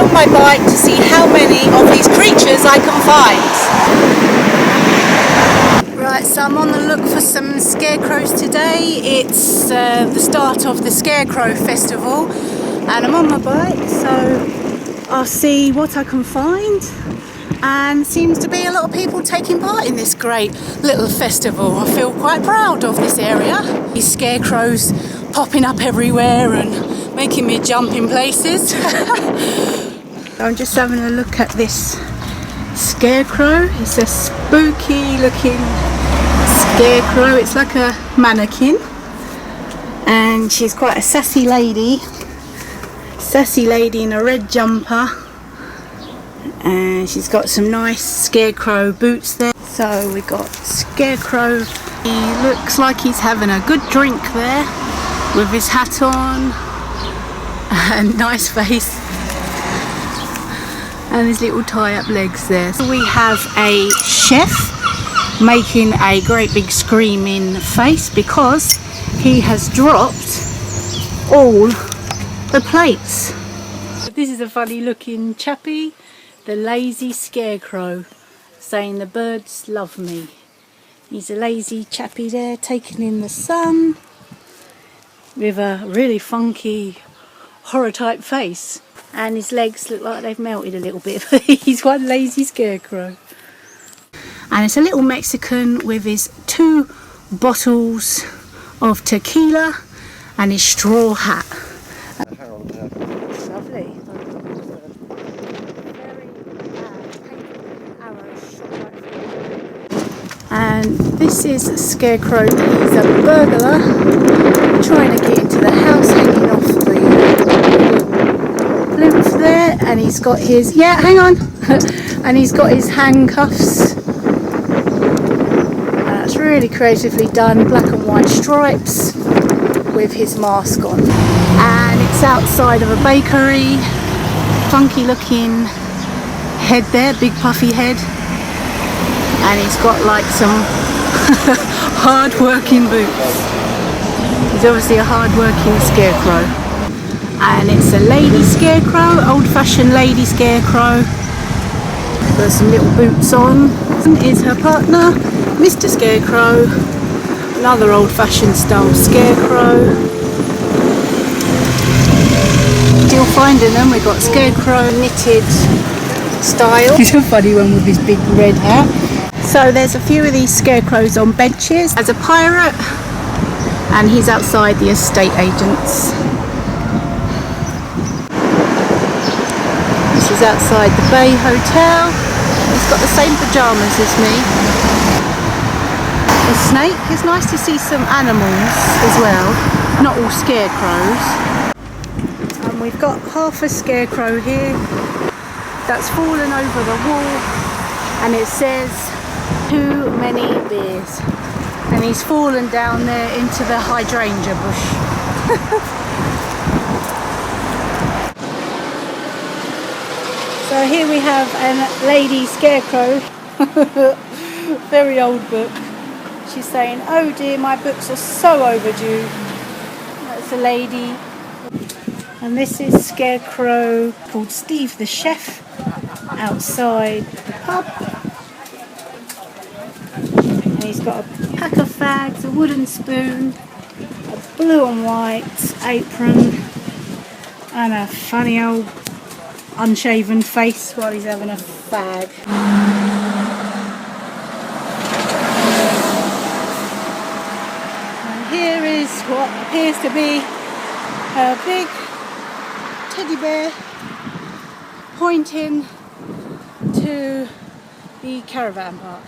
on my bike to see how many of these creatures I can find. Right, so I'm on the look for some scarecrows today. It's the start of the Scarecrow Festival and I'm on my bike, so I'll see what I can find. And seems to be a lot of people taking part in this great little festival. I feel quite proud of this area. These scarecrows popping up everywhere and making me jump in places. I'm just having a look at this scarecrow. It's a spooky looking scarecrow. It's like a mannequin and she's quite a sassy lady in a red jumper. And she's got some nice scarecrow boots there. So we got Scarecrow. He looks like he's having a good drink there with his hat on and nice face and his little tie-up legs there. So we have a chef making a great big screaming face because he has dropped all the plates. This is a funny looking chappie. The lazy scarecrow, saying the birds love me. He's a lazy chappie there, taking in the sun with a really funky horror type face. And his legs look like they've melted a little bit. He's one lazy scarecrow. And it's a little Mexican with his 2 bottles of tequila and his straw hat. Lovely. And this is a scarecrow. He's a burglar trying to get into the house, hanging off the blimp there, and he's got his and he's got his handcuffs. That's really creatively done, black and white stripes with his mask on. And it's outside of a bakery. Funky looking head there, big puffy head. And he's got like some hard working boots. He's obviously a hard working scarecrow. And it's a lady scarecrow, old fashioned lady scarecrow. Got some little boots on. Is her partner, Mr. Scarecrow. Another old fashioned style scarecrow. Still finding them. We've got scarecrow knitted style. He's a funny one with his big red hat. So there's a few of these scarecrows on benches. There's a pirate and he's outside the estate agents. This is outside the Bay Hotel. He's got the same pyjamas as me. A snake. It's nice to see some animals as well, not all scarecrows. And we've got half a scarecrow here that's fallen over the wall and it says too many beers, and he's fallen down there into the hydrangea bush. So here we have a lady scarecrow, very old book. She's saying, oh dear, my books are so overdue. That's a lady. And this is Scarecrow called Steve the Chef outside the pub. And he's got a pack of fags, a wooden spoon, a blue and white apron, and a funny old unshaven face while he's having a fag. And here is what appears to be a big teddy bear pointing to the caravan park.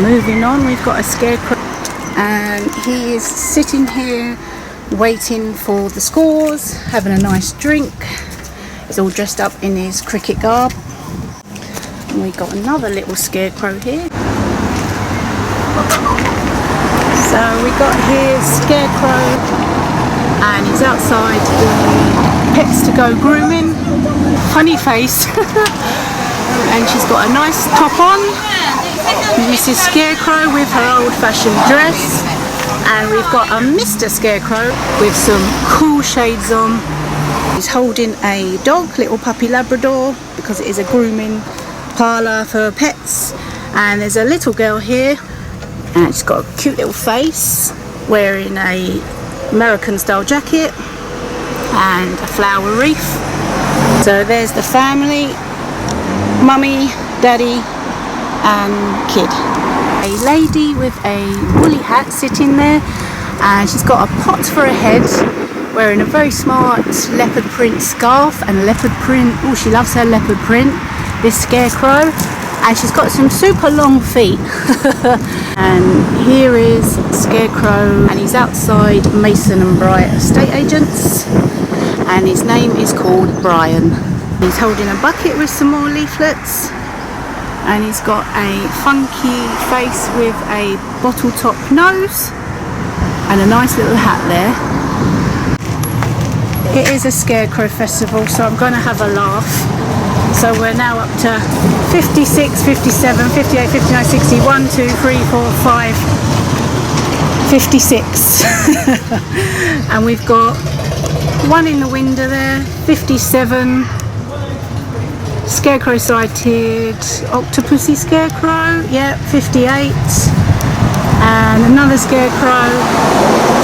Moving on, we've got a scarecrow and he is sitting here waiting for the scores, having a nice drink. He's all dressed up in his cricket garb. And we've got another little scarecrow here. So we got here Scarecrow and he's outside the Pets to Go grooming. Funny face. And she's got a nice top on. This is Scarecrow with her old-fashioned dress, and we've got a Mr. Scarecrow with some cool shades on He's holding a dog, little puppy Labrador, because it is a grooming parlour for pets. And there's a little girl here, and she's got a cute little face, wearing a American style jacket and a flower wreath. So there's the family, mummy, daddy and kid. A lady with a woolly hat sitting there, and she's got a pot for a head, wearing a very smart leopard print scarf and a leopard print, oh, she loves her leopard print, this scarecrow. And she's got some super long feet. And here is Scarecrow, and he's outside Mason and Bright estate agents, and his name is called Brian. He's holding a bucket with some more leaflets, and he's got a funky face with a bottle top nose and a nice little hat there. It is a Scarecrow Festival, so I'm going to have a laugh. So we're now up to 56, 57, 58, 59, 60, 1, 2, 3, 4, 5, 56. And we've got one in the window there, 57, Scarecrow sighted, Octopussy Scarecrow, yeah, 58, and another Scarecrow,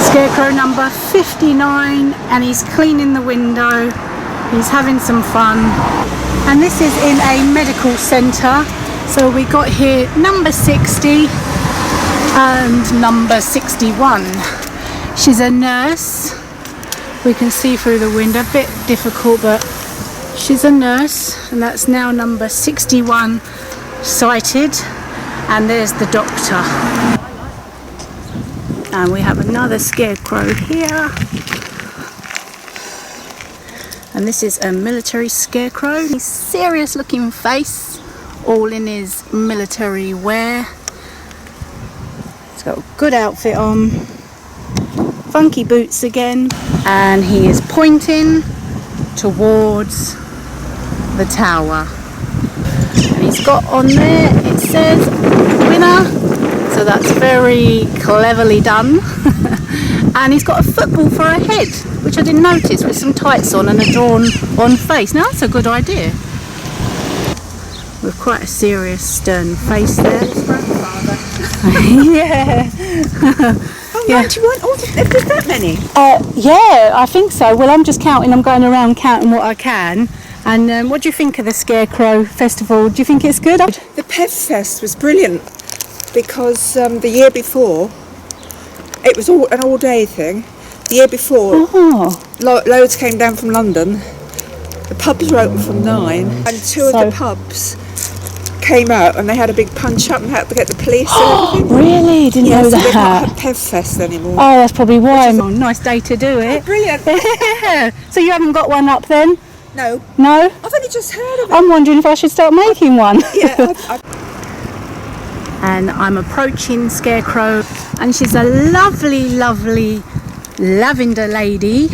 Scarecrow number 59, and he's cleaning the window, he's having some fun. And this is in a medical centre, so we got here number 60 and number 61. She's a nurse, we can see through the window, a bit difficult, but she's a nurse, and that's now number 61 sighted. And there's the doctor, and we have another Scarecrow here. And this is a military Scarecrow. He's serious looking face, all in his military wear. He's got a good outfit on, funky boots again, and he is pointing towards the tower. And he's got on there, it says winner, so that's very cleverly done. And he's got a football for a head, which I didn't notice, with some tights on and a drawn on face. Now that's a good idea. With quite a serious stern face there. Yeah. Oh, yeah. 91? Oh, there's that many? Yeah, I think so. Well, I'm just counting. I'm going around counting what I can. And what do you think of the Scarecrow Festival? Do you think it's good? The Pevensey Fest was brilliant, because the year before, it was an all-day thing. The year before, loads came down from London. The pubs were open from 9, and two of the pubs came out, and they had a big punch-up and had to get the police and everything. Really? Didn't know that. They don't have Pevfest anymore. Oh, that's probably why. Nice day to do it. Oh, brilliant. So you haven't got one up then? No. No? I've only just heard of it. I'm wondering if I should start making one. Yeah. And I'm approaching Scarecrow, and she's a lovely, lovely lavender lady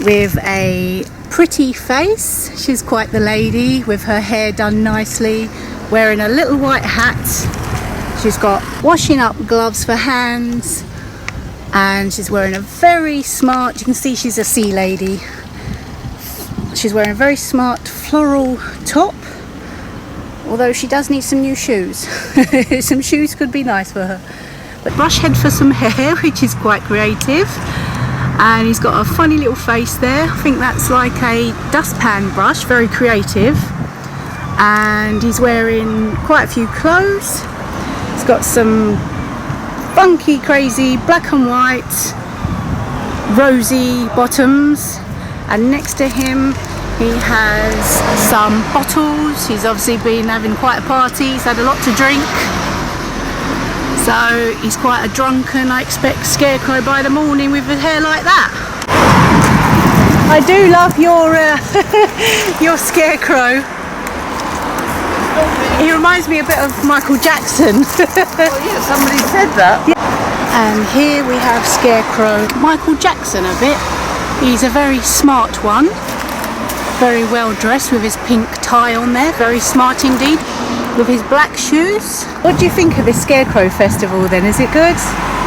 with a pretty face. She's quite the lady, with her hair done nicely, wearing a little white hat. She's got washing up gloves for hands, and she's wearing a very smart, you can see she's a sea lady. She's wearing a very smart floral top, although she does need some new shoes. Some shoes could be nice for her. But brush head for some hair, which is quite creative. And he's got a funny little face there. I think that's like a dustpan brush, very creative. And he's wearing quite a few clothes. He's got some funky, crazy black and white, rosy bottoms. And next to him, he has some bottles. He's obviously been having quite a party. He's had a lot to drink. So he's quite a drunken, I expect, Scarecrow by the morning with his hair like that. I do love your your Scarecrow. He reminds me a bit of Michael Jackson. Well, yeah, somebody said that. Yeah. And here we have Scarecrow Michael Jackson a bit. He's a very smart one. Very well dressed with his pink tie on there. Very smart indeed. With his black shoes. What do you think of this Scarecrow Festival then? Is it good?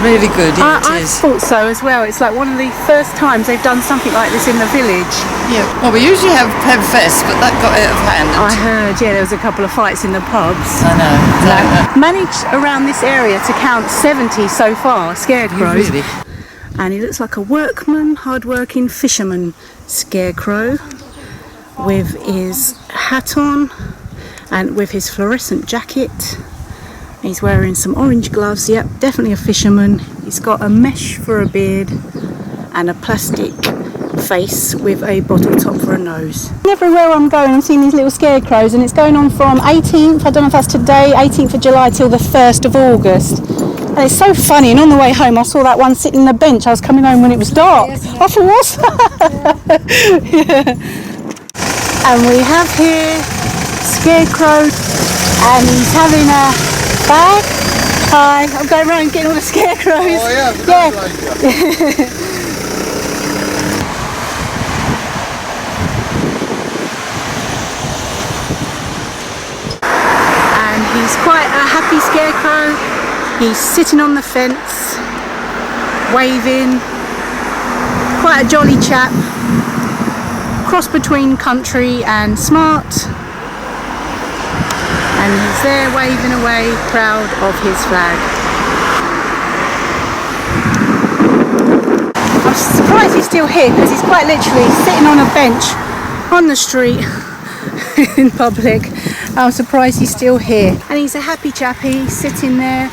Really good, yeah, I it is. thought so as well. It's like one of the first times they've done something like this in the village. Yeah, well, we usually have Pevfest, but that got out of hand. I heard, yeah, there was a couple of fights in the pubs. I know. Managed around this area to count 70 so far, scarecrows. Really? And he looks like a workman, hard-working fisherman scarecrow with his hat on and with his fluorescent jacket. He's wearing some orange gloves, yep, definitely a fisherman. He's got a mesh for a beard and a plastic face with a bottle top for a nose. Everywhere I'm going I'm seeing these little scarecrows, and it's going on from 18th, I don't know if that's today, 18th of July till the 1st of August. And it's so funny, and on the way home I saw that one sitting on the bench. I was coming home when it was dark. I thought, what's that? Yeah. And we have here Scarecrow, and he's having a bag. Hi, I'm going around getting all the scarecrows. Oh yeah. And he's quite a happy scarecrow. He's sitting on the fence, waving. Quite a jolly chap. Cross between country and smart. And he's there waving away, proud of his flag. I'm surprised he's still here, because he's quite literally sitting on a bench on the street in public. I'm surprised he's still here. And he's a happy chappy, sitting there,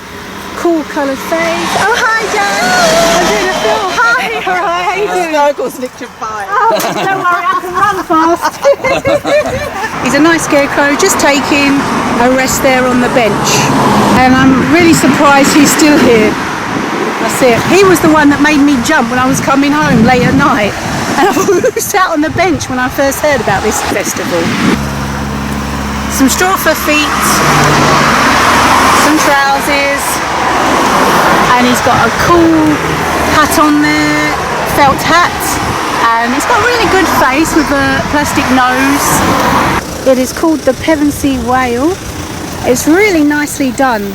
cool coloured face. Oh, hi, Jan! I'm doing a film. Hi, alright, how you doing? Snuggles nicked your bite. Oh, don't worry, I can run fast. He's a nice scarecrow, just taking a rest there on the bench. And I'm really surprised he's still here. That's it. He was the one that made me jump when I was coming home late at night. And I sat on the bench when I first heard about this festival. Some straw for feet, some trousers, and he's got a cool hat on there, felt hat, and he's got a really good face with a plastic nose. It is called the Pevensey whale. It's really nicely done.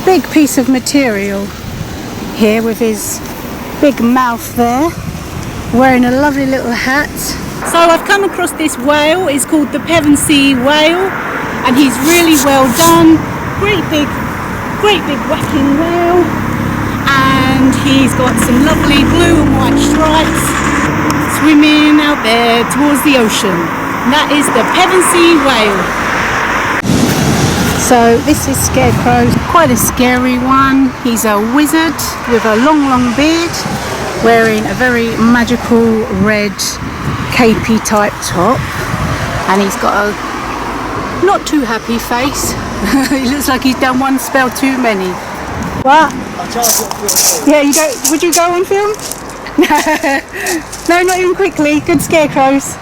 Big piece of material here with his big mouth there, wearing a lovely little hat. So I've come across this whale. It's called the Pevensey whale, and he's really well done. Great big whacking whale, and he's got some lovely blue and white stripes swimming out there towards the ocean. And that is the Pevensey whale. So this is Scarecrow, quite a scary one. He's a wizard with a long beard, wearing a very magical red capey type top, and he's got a not too happy face. He looks like he's done one spell too many. What? Yeah, you go. Would you go on film? No, not even quickly. Good scarecrows.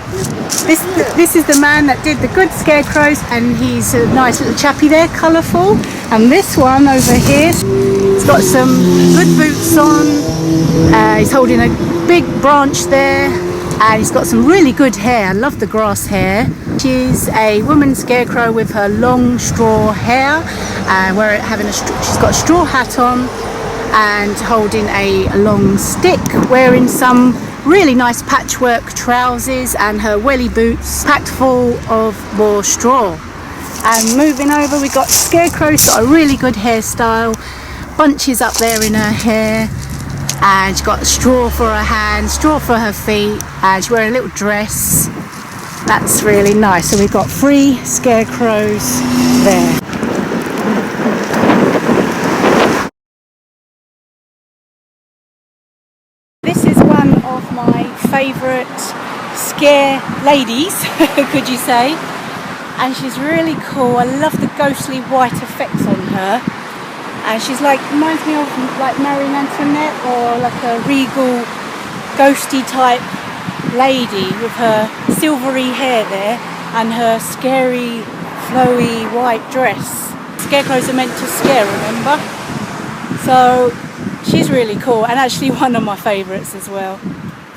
This is the man that did the good scarecrows, and he's a nice little chappy there, colourful. And this one over here, he's got some good boots on. He's holding a big branch there, and he's got some really good hair. I love the grass hair. She's a woman scarecrow with her long straw hair, she's got a straw hat on and holding a long stick, wearing some really nice patchwork trousers and her welly boots packed full of more straw. And moving over, we got Scarecrow's got a really good hairstyle, bunches up there in her hair, and she's got straw for her hands, straw for her feet, and she's wearing a little dress. That's really nice. So we've got 3 scarecrows there. This is one of my favourite scare ladies, could you say? And she's really cool. I love the ghostly white effects on her. And she's like, reminds me of like Marie Antoinette, or like a regal, ghosty type lady with her silvery hair there and her scary, flowy white dress. Scarecrows are meant to scare, remember? So she's really cool, and actually one of my favourites as well.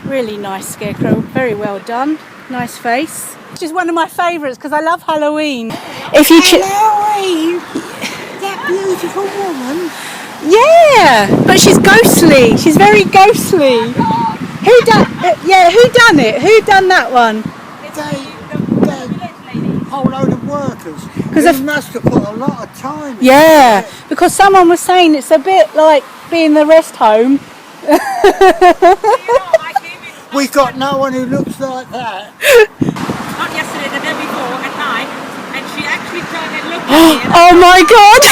Really nice scarecrow, very well done, nice face. She's one of my favourites because I love Halloween. If you Halloween, that beautiful woman. Yeah, but she's ghostly. She's very ghostly. Who done? Yeah, who done it? Who done that one? A whole load of workers. Because He must have put a lot of time in. yeah, because someone was saying it's a bit like being the rest home. We got no one who looks like that. Not yesterday, the day before at night, and she actually turned and looked at me. Oh my god!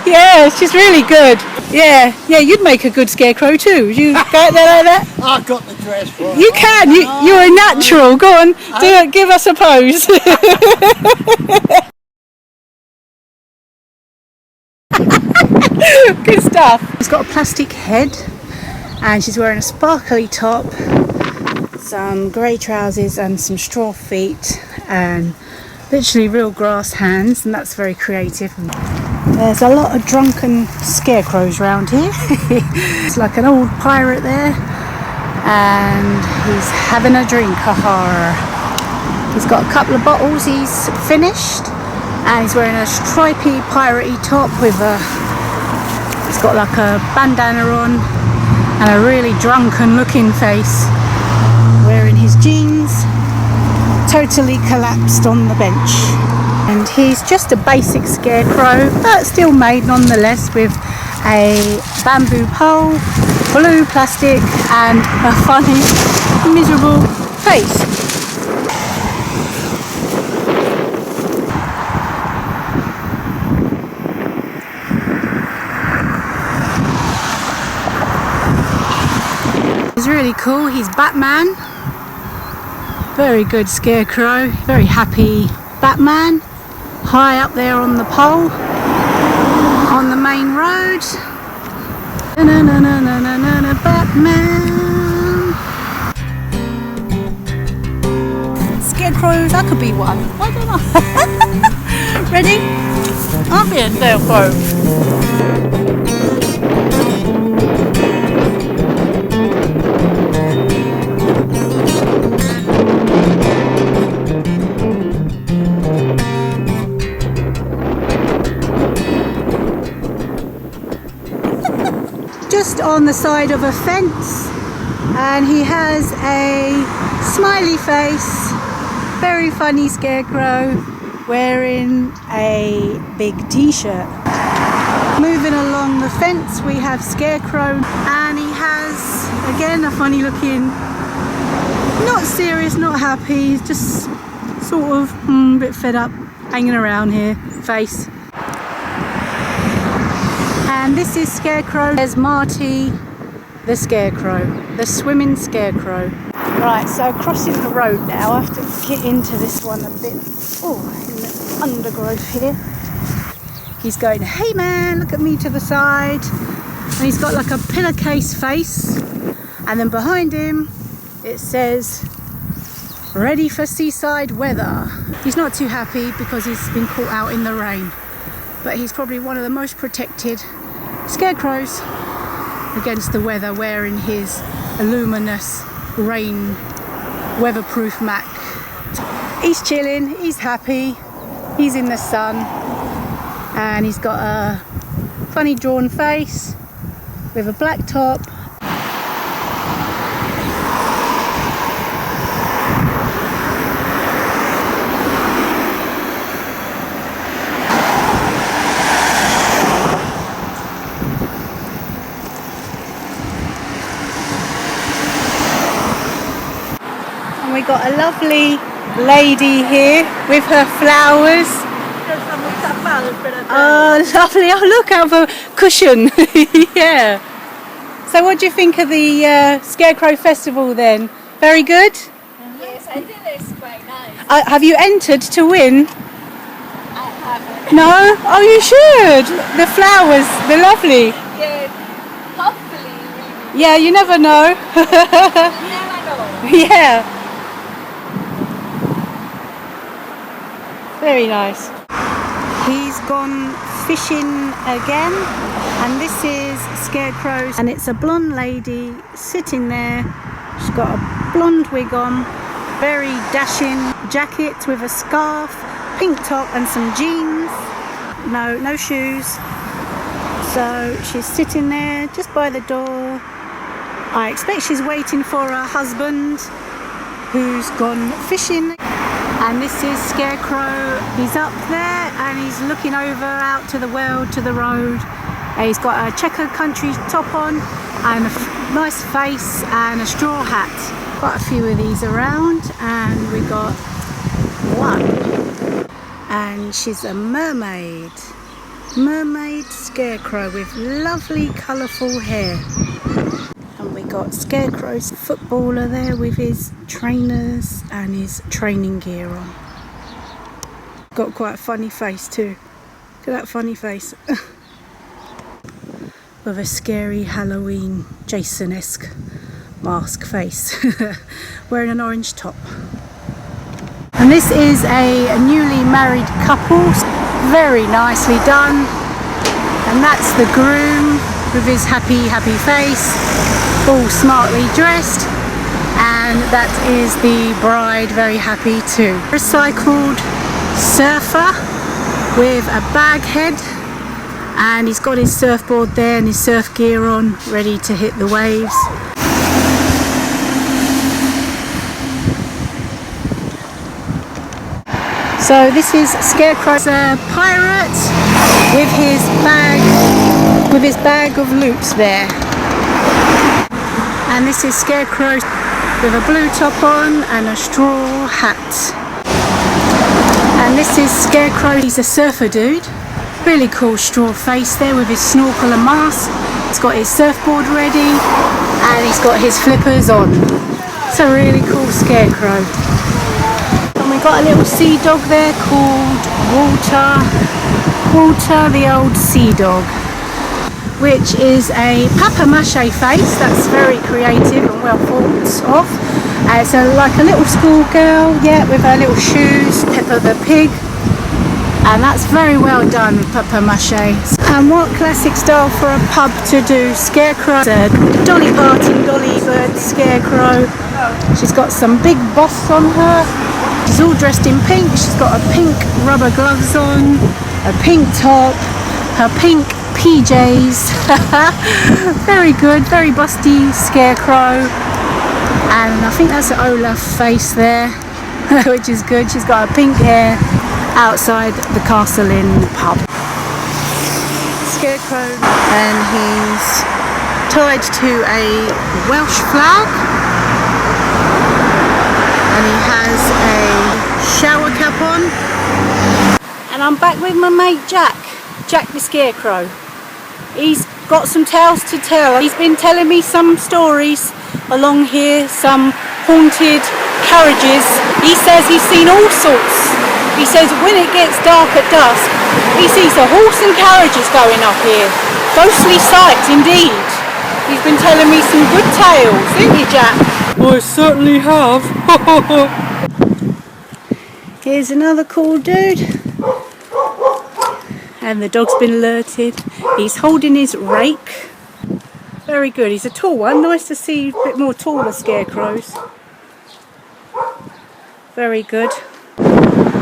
Yeah, she's really good. Yeah, you'd make a good scarecrow too. Would you go out there like that? I got the dress right. You can. You're a natural. Go on, do it. Give us a pose. Good stuff. She's got a plastic head, and she's wearing a sparkly top, some grey trousers, and some straw feet, and literally real grass hands, and that's very creative. There's a lot of drunken scarecrows around here. It's like an old pirate there, and he's having a drink. He's got a couple of bottles he's finished, and he's wearing a stripy piratey top with he's got like a bandana on and a really drunken looking face, wearing his jeans, totally collapsed on the bench. And he's just a basic scarecrow, but still made nonetheless, with a bamboo pole, blue plastic, and a funny, miserable face. He's really cool. He's Batman. Very good scarecrow. Very happy Batman. High up there on the pole, on the main road. Na na na na na na na, Batman. Scarecrows, I could be one. Why don't I? Ready? I'll be a scarecrow. Just on the side of a fence, and he has a smiley face, very funny scarecrow, wearing a big t-shirt. Moving along the fence we have Scarecrow, and he has again a funny looking, not serious, not happy, just sort of a bit fed up, hanging around here face. And this is Scarecrow. There's Marty the Scarecrow, the swimming Scarecrow. Right, so crossing the road now. I have to get into this one a bit, in the undergrowth here. He's going, hey man, look at me to the side. And he's got like a pillowcase face. And then behind him, it says, ready for seaside weather. He's not too happy because he's been caught out in the rain. But he's probably one of the most protected scarecrows against the weather, wearing his luminous rain weatherproof mac. He's chilling, he's happy, he's in the sun, and he's got a funny drawn face with a black top. We got a lovely lady here with her flowers. Oh, lovely. Oh, look, out of a cushion. Yeah. So what do you think of the Scarecrow Festival then? Very good? Yes, I think it's quite nice. Have you entered to win? I haven't. No? Oh, you should. The flowers, they're lovely. Yeah, hopefully, maybe. Yeah, you never know. You never know. Yeah. Very nice. He's gone fishing again, and this is Scarecrows, and it's a blonde lady sitting there. She's got a blonde wig on, very dashing jacket with a scarf, pink top and some jeans, no shoes, So she's sitting there just by the door. I expect she's waiting for her husband who's gone fishing. And this is Scarecrow. He's up there and he's looking over out to the world, to the road. He's got a checkered country top on and a nice face and a straw hat. Quite a few of these around, and we got one. And she's a mermaid. Mermaid Scarecrow with lovely colourful hair. And we got Scarecrow's footballer there with his trainers and his training gear on. Got quite a funny face too. Look at that funny face. With a scary Halloween Jason-esque mask face. Wearing an orange top. And this is a newly married couple. Very nicely done. And that's the groom with his happy face, all smartly dressed. And that is the bride, very happy too. Recycled surfer with a bag head, and he's got his surfboard there and his surf gear on, ready to hit the waves. So this is Scarecrow's pirate with his bag of loops there. And this is Scarecrow with a blue top on and a straw hat. And this is Scarecrow, he's a surfer dude. Really cool straw face there with his snorkel and mask. He's got his surfboard ready and he's got his flippers on. It's a really cool Scarecrow. And we've got a little sea dog there called Walter. Walter, the old sea dog, which is a papier-mâché face. That's very creative and well thought of. It's like a little schoolgirl, yeah, with her little shoes, Peppa the Pig. And that's very well done, papier-mâché. And what classic style for a pub to do. Scarecrow, a Dolly Parton, Dolly Bird Scarecrow. She's got some big boss on her. She's all dressed in pink. She's got her pink rubber gloves on, a pink top, her pink PJs. Very good, very busty Scarecrow. And I think that's an Olaf face there, which is good. She's got her pink hair outside the Castle Inn pub. Scarecrow, and he's tied to a Welsh flag, and he has a shower cap on. And I'm back with my mate Jack the Scarecrow. He's got some tales to tell. He's been telling me some stories along here, some haunted carriages. He says he's seen all sorts. He says when it gets dark at dusk, he sees a horse and carriages going up here. Ghostly sights indeed. He's been telling me some good tales, didn't you, Jack? I certainly have. Here's another cool dude. And the dog's been alerted. He's holding his rake. Very good. He's a tall one. Nice to see a bit more taller Scarecrows. Very good.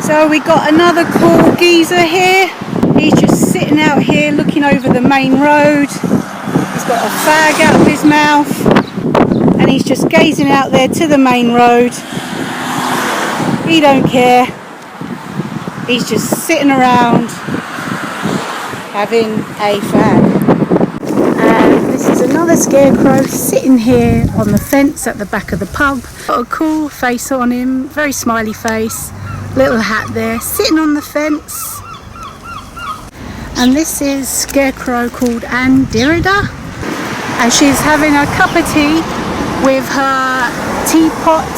So we got another cool geezer here. He's just sitting out here looking over the main road. He's got a fag out of his mouth and he's just gazing out there to the main road. He don't care. He's just sitting around having a fag. And this is another Scarecrow sitting here on the fence at the back of the pub. Got a cool face on him, very smiley face. Little hat there, sitting on the fence. And this is Scarecrow called Anne Derrida, and she's having a cup of tea with her teapot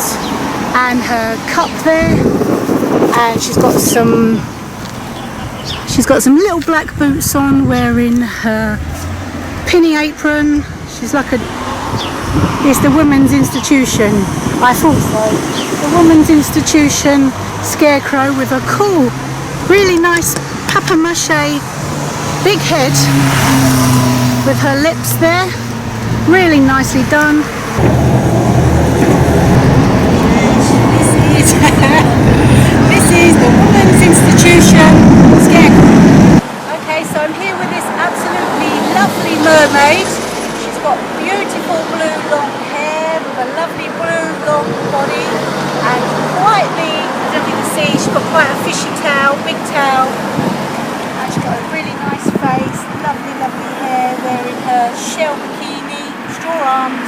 and her cup there, and she's got some little black boots on, wearing her pinny apron. She's like it's the Women's Institution. I thought so. The Women's Institution Scarecrow with a cool, really nice papier-mâché big head with her lips there. Really nicely done. This is the Women's Institution Scarecrow. Okay, so I'm here with this absolutely she's got quite a fishy tail, big tail. And she's got a really nice face, lovely, lovely hair, wearing her shell bikini, straw arms.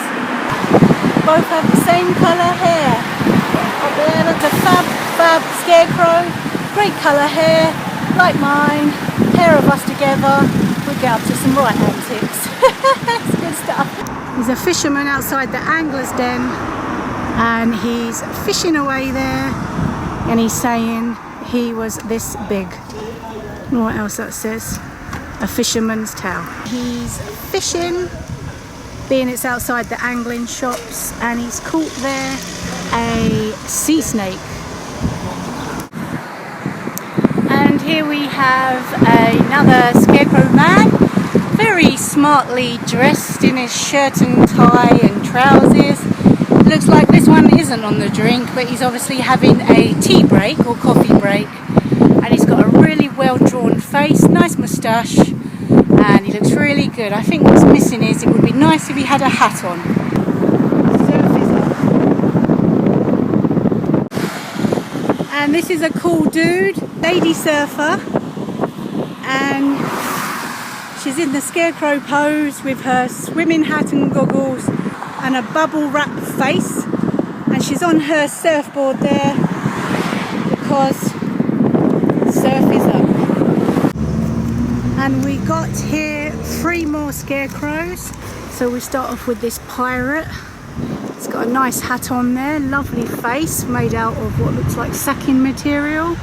Both have the same colour hair. Up there, look, the fab Scarecrow, great colour hair, like mine. Pair of us together, we get up to some right antics. It's good stuff. There's a fisherman outside the angler's den, and he's fishing away there, and he's saying he was this big. What else that says? A fisherman's tale. He's fishing, being it's outside the angling shops, and he's caught there a sea snake. And here we have another Scarecrow man, very smartly dressed in his shirt and tie and trousers. Looks like this one isn't on the drink, but he's obviously having a tea break or coffee break. And he's got a really well drawn face, nice moustache, and he looks really good. I think what's missing is it would be nice if he had a hat on. And this is a cool dude, lady surfer, and she's in the Scarecrow pose with her swimming hat and goggles and a bubble wrap face, and she's on her surfboard there because surf is up. And we got here 3 more Scarecrows, so we start off with this pirate. He's got a nice hat on there, lovely face made out of what looks like sacking material,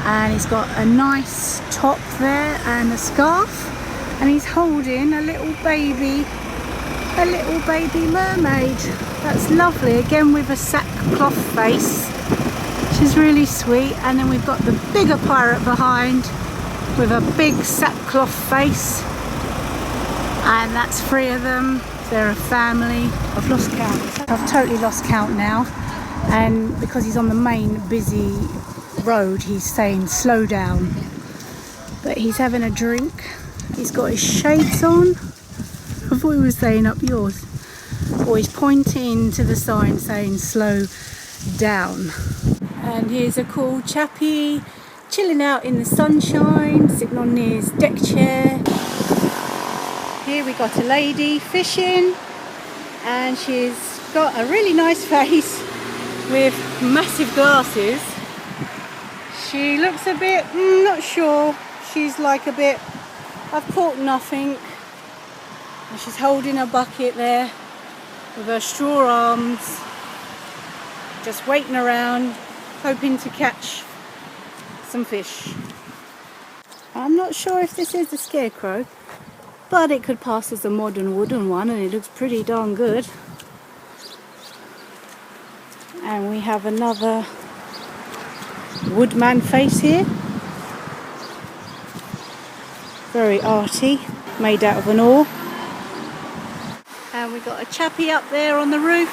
and he's got a nice top there and a scarf, and he's holding a little baby mermaid. That's lovely, again with a sackcloth face, which is really sweet. And then we've got the bigger pirate behind with a big sackcloth face, and that's 3 of them. They're a family. I've lost count. I've totally lost count now, and because he's on the main busy road, he's saying slow down, but he's having a drink. He's got his shades on. I thought he was saying up yours, or he's pointing to the sign saying slow down. And here's a cool chappie chilling out in the sunshine, sitting on his deck chair. Here we got a lady fishing, and she's got a really nice face with massive glasses. She looks a bit, not sure, she's like a bit, I've caught nothing. And she's holding a bucket there with her straw arms, just waiting around, hoping to catch some fish. I'm not sure if this is a Scarecrow, but it could pass as a modern wooden one, and it looks pretty darn good. And we have another woodman face here, very arty, made out of an oar. And we got a chappie up there on the roof,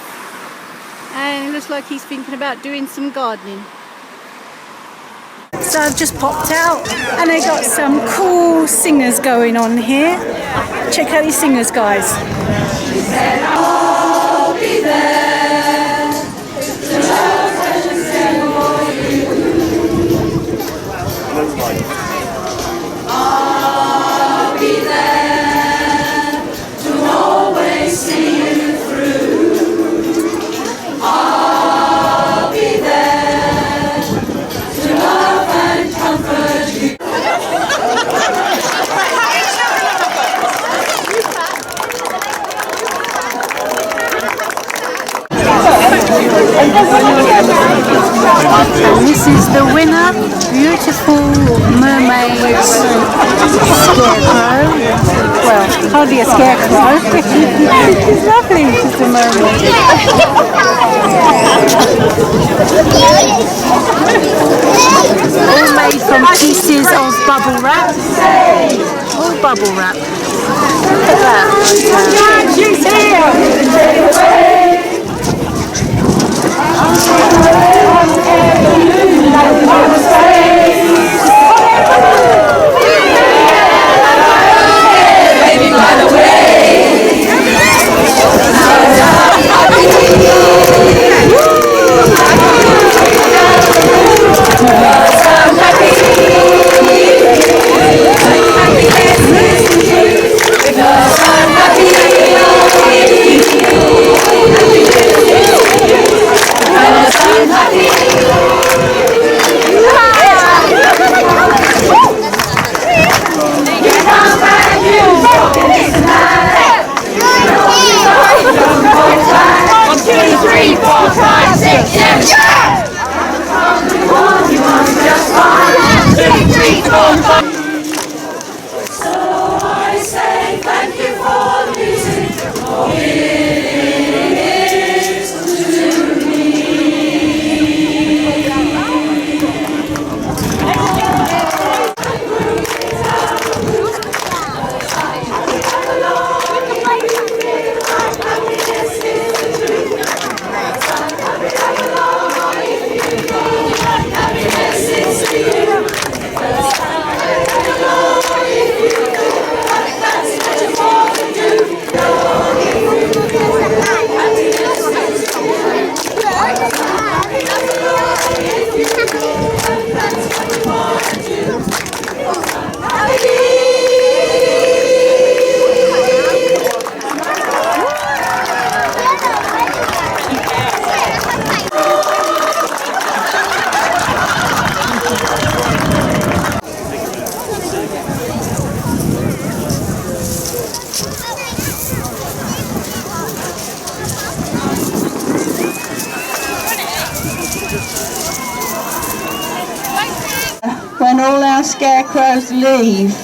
and it looks like he's thinking about doing some gardening. So I've just popped out, and they got some cool singers going on here. Check out these singers, guys. I'll be there to love and for you. I'll be there to always see you through. I'll be there to love and comfort you. And this is the winner, beautiful mermaid Scarecrow. Well, hardly a scarecrow. She's lovely, she's a mermaid. All made from pieces of bubble wrap. All bubble wrap. Look at that. She's here! Baby, by the way. our scarecrows leave,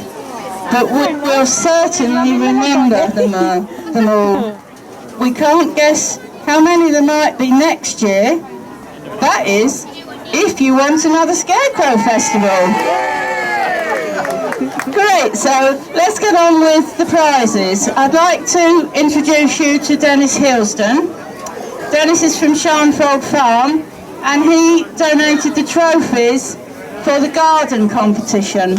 but we will certainly remember them all. We can't guess how many there might be next year. That is, if you want another Scarecrow Festival. Great, so let's get on with the prizes. I'd like to introduce you to Dennis Hilsden. Dennis is from Sharnfold Farm, and he donated the trophies for the garden competition.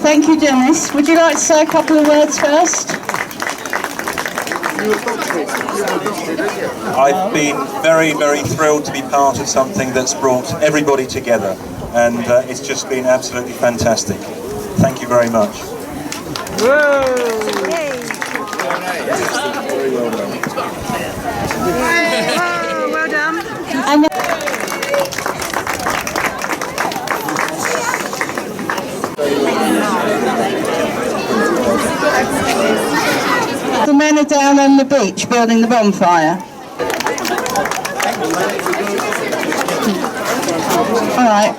Thank you, Dennis. Would you like to say a couple of words first? I've been very, very thrilled to be part of something that's brought everybody together, and it's just been absolutely fantastic. Thank you very much. Well done. And the men are down on the beach building the bonfire. Alright.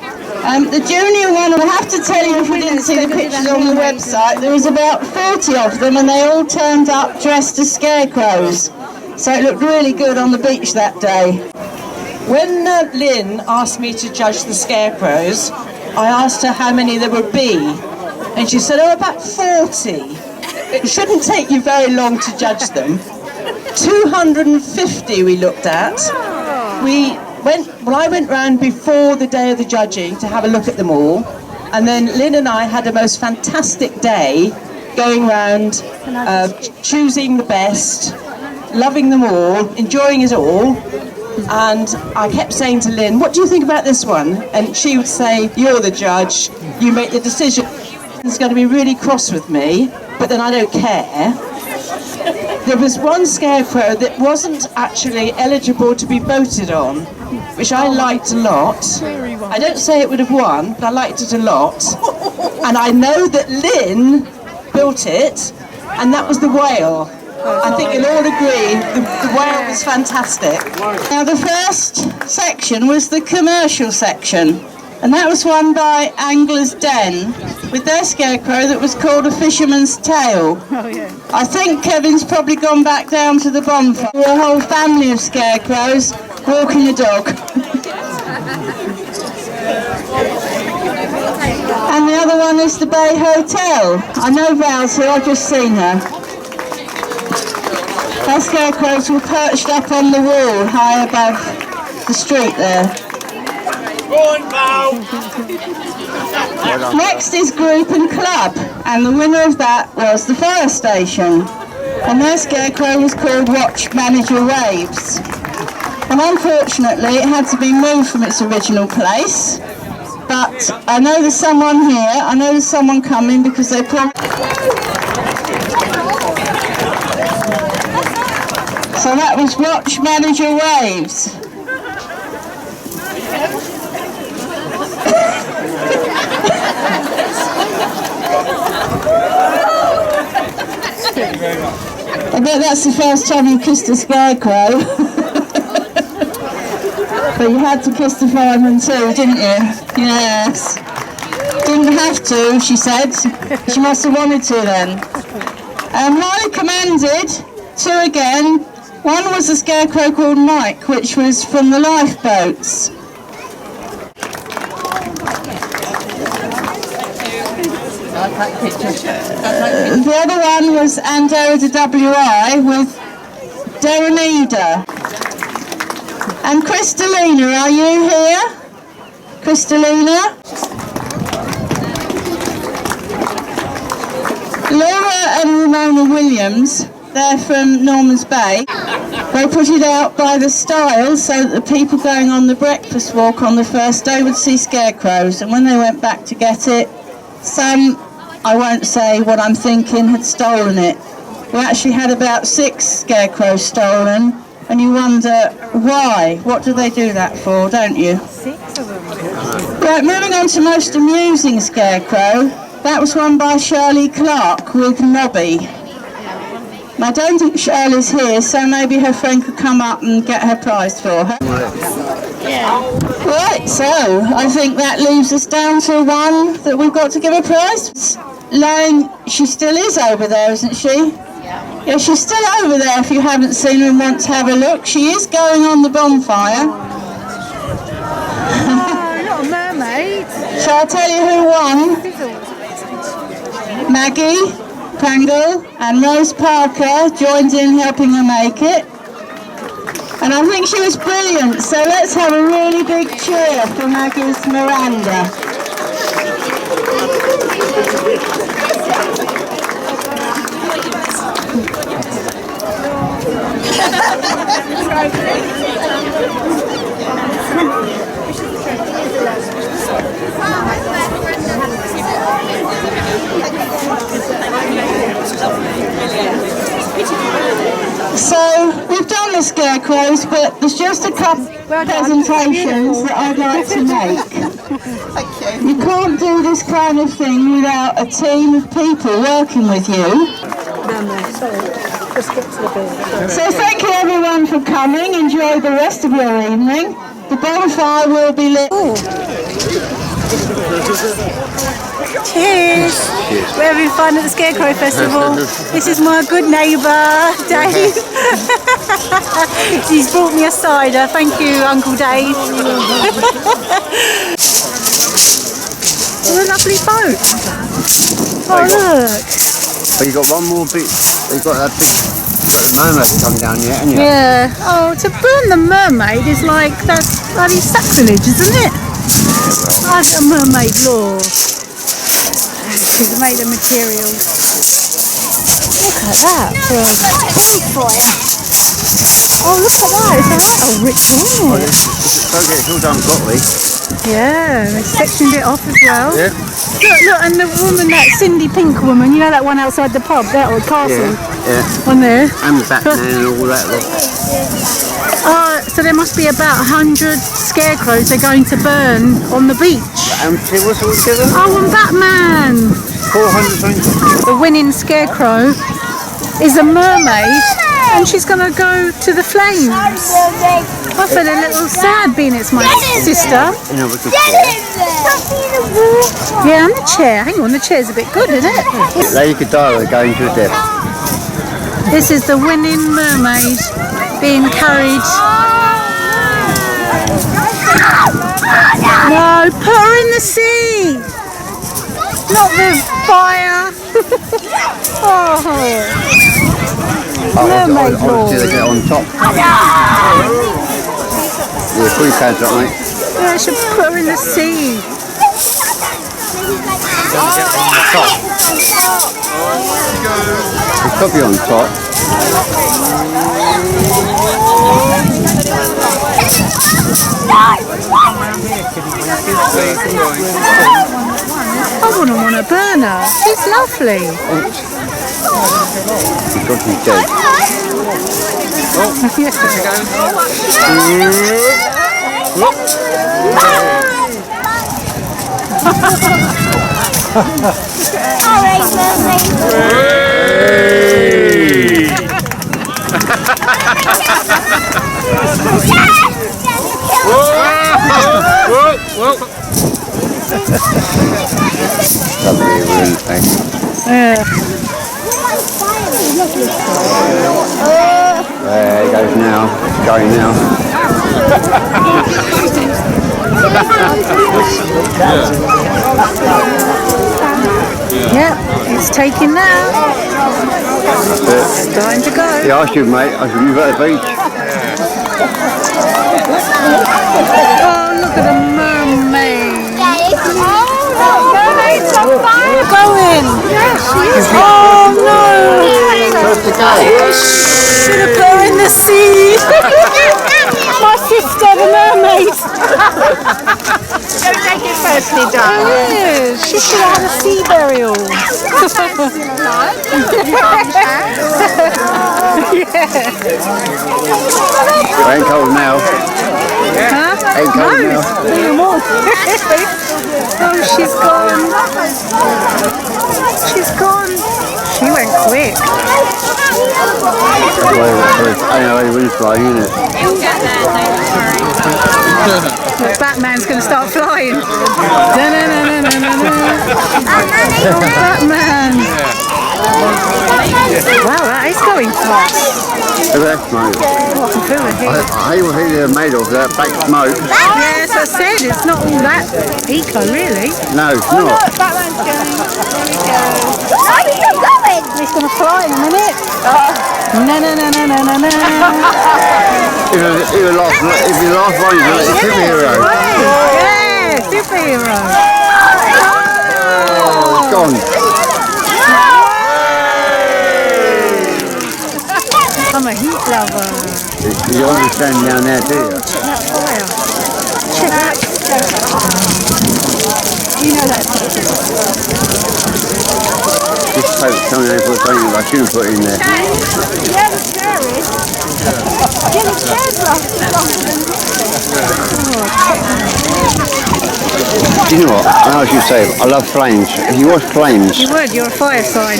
The junior one, I have to tell you, if we didn't see the pictures on the website, there was about 40 of them and they all turned up dressed as scarecrows. So it looked really good on the beach that day. When Lynn asked me to judge the scarecrows, I asked her how many there would be. And she said, oh, about 40. It shouldn't take you very long to judge them. 250 we looked at. I went round before the day of the judging to have a look at them all, and then Lynn and I had a most fantastic day going round, choosing the best, loving them all, enjoying it all. And I kept saying to Lynn, what do you think about this one? And she would say, you're the judge, you make the decision. She's going to be really cross with me, but then I don't care. There was one scarecrow that wasn't actually eligible to be voted on, which I liked a lot. I don't say it would have won, but I liked it a lot. And I know that Lynn built it, and that was the whale. I think you'll all agree the whale was fantastic. Now the first section was the commercial section, and that was won by Angler's Den with their scarecrow that was called a fisherman's tail. I think Kevin's probably gone back down to the bonfire. We're a whole family of scarecrows walking a dog. And the other one is the Bay Hotel. I know Val's here, I've just seen her. Our scarecrows were perched up on the wall high above the street there. Next is Group and Club, and the winner of that was the fire station. And their scarecrow was called Watch Manager Waves. And unfortunately it had to be moved from its original place. But I know there's someone here, I know there's someone coming because they promised. So that was Watch Manager Waves. I bet that's the first time you kissed a scarecrow. But you had to kiss the fireman too, didn't you? Yes. Didn't have to, she said. She must have wanted to then. Highly commended, two again. One was a scarecrow called Mike, which was from the lifeboats. The other one was Andorra WI with Derenida. And Crystalina, are you here? Crystalina? Laura and Ramona Williams, they're from Norman's Bay. They put it out by the stile so that the people going on the breakfast walk on the first day would see scarecrows, and when they went back to get it, some, I won't say what I'm thinking, had stolen it. We actually had about 6 scarecrows stolen, and you wonder why. What do they do that for, don't you? 6 of them. Right, moving on to most amusing scarecrow. That was won by Shirley Clark with Nobby. Now, I don't think Shirley's here, so maybe her friend could come up and get her prize for her. Yeah. Right, so I think that leaves us down to one that we've got to give a prize. Lauren, she still is over there, isn't she? Yeah, she's still over there if you haven't seen her and want to have a look. She is going on the bonfire. Oh, not a mermaid. Shall I tell you who won? Maggie Prangle and Rose Parker joined in helping her make it. And I think she was brilliant, so let's have a really big cheer for Maggie's Miranda. So we've done the Scarecrows, but there's just a couple presentations that I'd like to make. You can't do this kind of thing without a team of people working with you. So thank you everyone for coming. Enjoy the rest of your evening. The bonfire will be lit. Cheers! We're having fun at the Scarecrow Festival. This is my good neighbour, Dave. He's brought me a cider. Thank you, Uncle Dave. What a lovely boat. Oh, look. But you got one more bit. You got that big mermaid come down yet, haven't you? Yeah. Oh, to burn the mermaid is like, that's bloody sacrilege, isn't it? That's a mermaid law. She's made of materials. Look at that for a bonfire. Oh, look at that. It's a right ritual, isn't it? It's all done properly. Yeah, they sectioned it off as well. Yeah. Look, and the woman, that Cindy Pink woman, you know that one outside the pub, that old castle? Yeah. One there. And the Batman and all that lot. So there must be about 100 scarecrows they're going to burn on the beach. And what's all together? Oh, and Batman! 400 something. The winning scarecrow is a mermaid, and she's going to go to the flames. I feel a little sad being it's my sister. You know what's the chair? Yeah, and the chair. Hang on, the chair's a bit good, isn't it? Lady Godiva going to death. This is the winning mermaid being carried. No, put her in the sea! Not the fire! Oh. Mermaid Obviously they get on top. Yeah, pretty pads, aren't they? Yeah, I should put her in the sea. It could be on top. I wouldn't want to burn her. She's lovely. She's got to be dead. Lovely, really, thanks. Yeah. There he goes now. It's going now. Yep, it's taking now. It's starting to go. Yeah, I should, mate. I should move at the beach. Oh, look at the mermaid. Oh, mermaid's on fire. Going. Oh, no. Should have put her in the sea. My sister, the mermaid. Don't take it personally, darling. Yeah, she should have had a sea burial. Ain't cold now. Huh? Ain't cold now. No more. Oh, she's gone. She's gone. She went. went quick. Anyway, we're flying, isn't it? He'll get there, don't worry. The Batman's going to start flying. Da-na-na-na-na-na-na. Oh, Batman. Wow, that is going fast. Look at that smoke. Oh, I can feel it here. I hate what they're made of, that black smoke. Yes, I said it's not all that eco, really. No, it's Oh, not. look, Batman's going. There we go. Oh, he's still going. He's going to fly in a minute. Na-na-na-na-na-na-na. If you last one, you're a superhero. Yeah, superhero. Oh, it's gone. I'm a heat lover. You understand down there, do you? Check that fire. Check that. You know that. This coat's coming out for something I shouldn't put in there. Yeah, the scary. Yeah, the Do you know what? I know what you say, I love flames. If you watch flames, You would, you're a fire sign.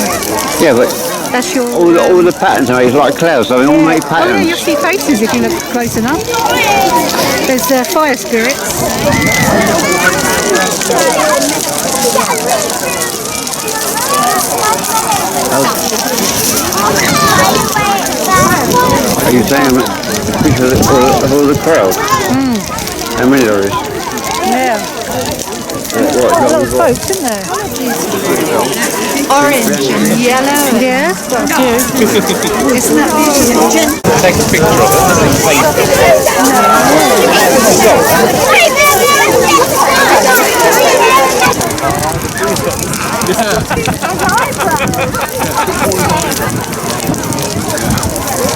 yeah, but That's your... all the patterns are like clouds, so they all make Oh yeah, patterns. you'll see faces if you look close enough. There's fire spirits. Are you saying because of all the crowd? How many there is? Yeah. What, A lot of folks, isn't there? Orange and yellow. Yeah, that's good. Isn't that beautiful? Take a picture of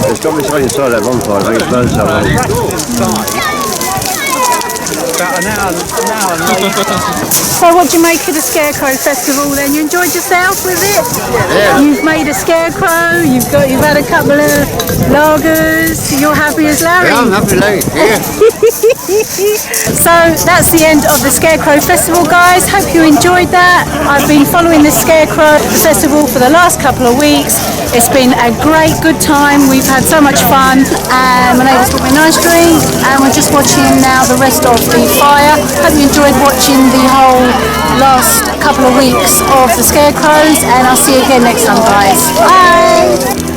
There's got to be something inside that bonfire, I think it's burnt somewhere. About an hour later. So what do you make of the Scarecrow Festival then? You enjoyed yourself with it? Yeah. You've made a scarecrow, you've had a couple of lagers, you're happy as Larry? Yeah, I'm happy late, yeah. So that's the end of the Scarecrow Festival, guys. Hope you enjoyed that. I've been following the Scarecrow Festival for the last couple of weeks. It's been a great good time. We've had so much fun and my neighbours brought me a nice drink and we're just watching now the rest of the fire. Hope you enjoyed watching the whole last couple of weeks of the Scarecrows and I'll see you again next time, guys. Bye!